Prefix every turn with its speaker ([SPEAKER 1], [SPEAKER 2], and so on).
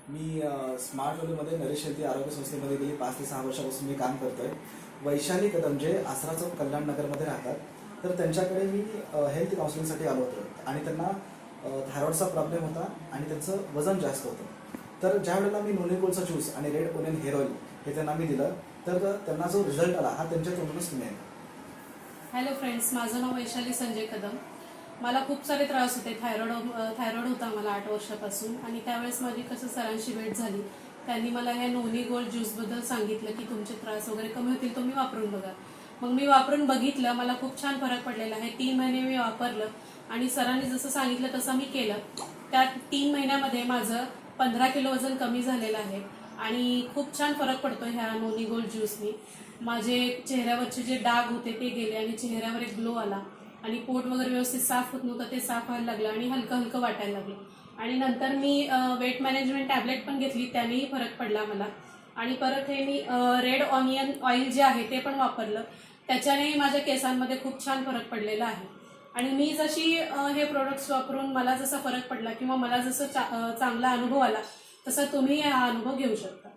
[SPEAKER 1] मी smart व्हॅलीमध्ये Naresh healthy आरोग्य संस्थेमध्ये गेली 5 ते 6 वर्षापासून मी काम करतोय। वैशाली कदम जे आसरा चौक कल्याण नगरमध्ये राहतात, तर त्यांच्याकडे मी हेल्थ काउन्सिलिंगसाठी आलो होतो आणि त्यांना थायरॉइडचा प्रॉब्लेम होता आणि त्यांचं वजन जास्त होतं। तर ज्या वेळेला मी नोनीकोलचा ज्यूस आणि रेड ओनियन हेअर ऑइल हे त्यांना मी दिलं, तर त्यांना जो रिझल्ट आला हा त्यांच्या तोंडूनच मिळेल।
[SPEAKER 2] हॅलो फ्रेंड्स, माझं नाव वैशाली संजय कदम। मला खूप सारे त्रास होते। थायरॉइड होता मला 8 वर्षापासून आणि त्यावेळेस माझी कसं सरांशी भेट झाली। त्यांनी मला ह्या नोनी गोल्ड ज्यूसबद्दल सांगितलं की तुमचे त्रास वगैरे कमी होतील, तुम्ही वापरून बघा। मग मी वापरून बघितलं, मला खूप छान फरक पडलेला आहे। 3 महिने मी वापरलं आणि सरांनी जसं सांगितलं तसं मी केलं। त्या 3 महिन्यामध्ये माझं 15 किलो वजन कमी झालेलं आहे आणि खूप छान फरक पडतो ह्या नोनी गोल्ड ज्यूसनी। माझे चेहऱ्यावरचे जे डाग होते ते गेले आणि चेहऱ्यावर एक ग्लो आला आणि पोट वगैरे व्यवस्थित साफ होत नव्हतं, ते साफ व्हायला लागलं आणि हलकं हलकं वाटायला लागलं। आणि नंतर मी वेट मॅनेजमेंट टॅबलेट पण घेतली, त्यानेही फरक पडला मला। आणि परत हे मी रेड ऑनियन ऑइल जे आहे ते पण वापरलं, त्याच्यानेही माझ्या केसांमध्ये खूप छान फरक पडलेला आहे। आणि मी जशी हे प्रोडक्ट्स वापरून मला जसा फरक पडला किंवा मला जसं चांगला अनुभव आला, तसा तुम्ही हा अनुभव घेऊ शकता।